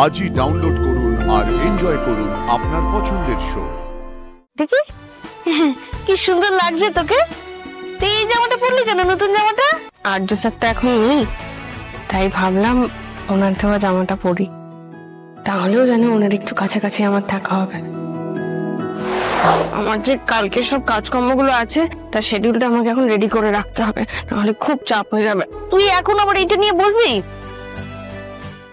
আজই ডাউনলোড করুন আর এনজয় করুন আপনার পছন্দের শো। দেখি কি সুন্দর লাগছে তোকে। তুই এই জামাটা পরলি কেন, নতুন জামাটা? আর্য স্যার তো এখন নেই, তাই ভাবলাম ওনার দেওয়া জামাটা পরি, তাহলেও জানি ওনার একটু কাছাকাছি আমার থাকা হবে। আমার যে কালকে সব কাজকর্মগুলো আছে তার শিডিউলটা আমাকে এখন রেডি করে রাখতে হবে, নাহলে খুব চাপ হয়ে যাবে। তুই এখন আবার এইটা নিয়ে বলবি?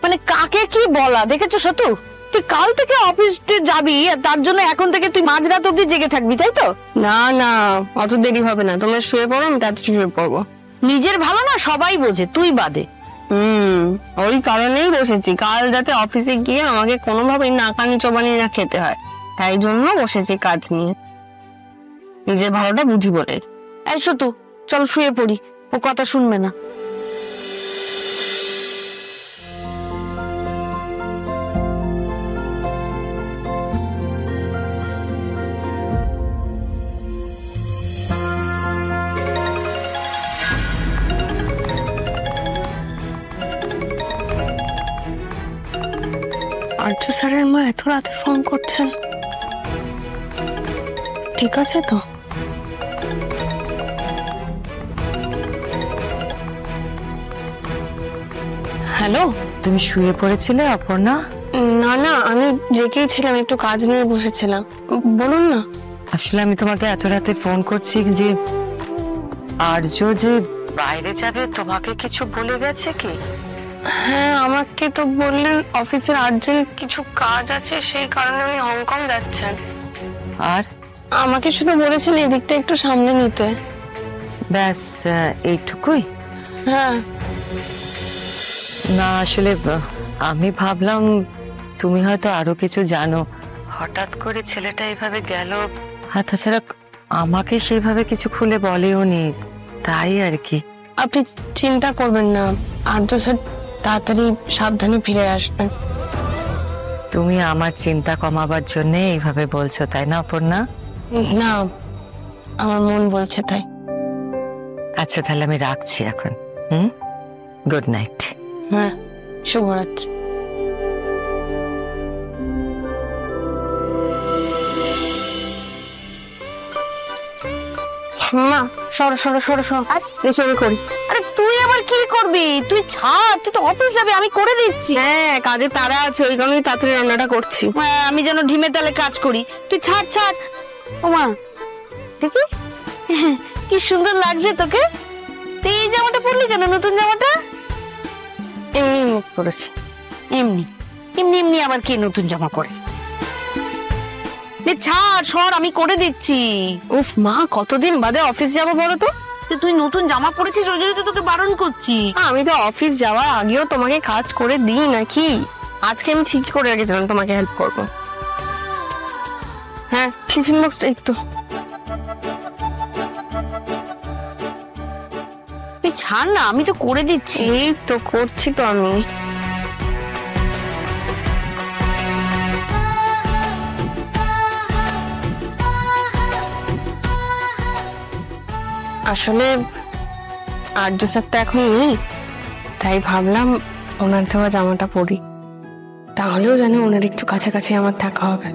মানে কাকে কি বলা দেখেছো শতু? তুই কাল থেকে অফিসে যাবি আর তার জন্য এখন থেকে তুই মাঝরাত অব্দি জেগে থাকবি, তাই তো? না না, অত দেরি হবে না, তোমরা শুয়ে পড়ো, আমি তাড়াতাড়ি শুয়ে পড়বো। নিজের ভালো না সবাই বোঝে, তুই বাদে। ওই কারণেই বসেছি, কাল যাতে অফিসে গিয়ে আমাকে কোনোভাবেই নাকানি চোবানি না খেতে হয়, তাই জন্য বসেছি কাজ নিয়ে, নিজের ভালোটা বুঝি বলে। এই শতু, চল শুয়ে পড়ি, ও কথা শুনবে না। আর্য স্যারের মা এত রাতে ফোন করছেন, ঠিক আছে তো? হ্যালো, তুমি শুয়ে পড়েছিলে অপর্ণা? না না, আমি জেগেই ছিলাম, একটু কাজ নিয়ে বসেছিলাম, বলুন না। আসলে আমি তোমাকে এত রাতে ফোন করছি যে আর্য যে বাইরে যাবে, তোমাকে কিছু বলে গেছে কি? হ্যাঁ, আমাকে তো বললেন অফিসের আর্জেন্ট কিছু কাজ আছে, সেই কারণে উনি হংকং যাচ্ছেন। আর আমাকে শুধু বলেছেন এদিকটা একটু সামনে নিতে। ব্যাস এইটুকুই? হ্যাঁ। না আসলে আমি ভাবলাম তুমি হয়তো আরো কিছু জানো, হঠাৎ করে ছেলেটা এইভাবে গেল, আর তাছাড়া আমাকে সেইভাবে কিছু খুলে বলেও নি, তাই আর কি। আপনি চিন্তা করবেন না, আর্য স্যার তাড়াতাড়ি সাবধানে ফিরে আসবেন। তুমি আমার চিন্তা কমাবার জন্য এইভাবে বলছো, তাই না অপর্ণা? না, আমার মন বলছে তাই। আচ্ছা তাহলে আমি রাখছি এখন। Good night. হ্যাঁ, শুভরাত্রি। মা সরো সরো সরো সরো, দেখি আমি করি। আরে তুই আবার কি করবি? তুই ছাড়, তুই তো অফিস যাবে, আমি করে দিচ্ছি। হ্যাঁ, কাজে তারা আছে, ওই কারণে তাড়াতাড়ি রান্নাটা করছি। হ্যাঁ, আমি যেন ঢিমে তালে কাজ করি। তুই ছাড় ছাড়। ওমা দেখি কি সুন্দর লাগছে তোকে। তুই এই জামাটা পরলি কেন, নতুন জামাটা? এমনি মুখ করেছি। এমনি এমনি এমনি আবার কে নতুন জামা পরে? ছাড় সর, আমি করে দিচ্ছি। উফ মা, কতদিন বাদে অফিস যাবো বলো তো? তুই নতুন জামা পরেছিস ওই জন্য তো তোকে বারণ করছি। আমি তো অফিস যাওয়ার আগেও তোমাকে কাজ করে দিই নাকি? আজকে আমি ঠিকই করে রেখেছিলাম, তোমাকে হেল্প করবো। হ্যাঁ, টিফিন বক্সটা একটু। তুই ছাড় না, আমি তো করে দিচ্ছি। এই তো করছি তো আমি। আসলে আর্য স্যার তো এখন নেই, তাই ভাবলাম ওনার দেওয়া জামাটা পরি, তাহলেও জানি ওনার একটু কাছাকাছি আমার থাকা হবে।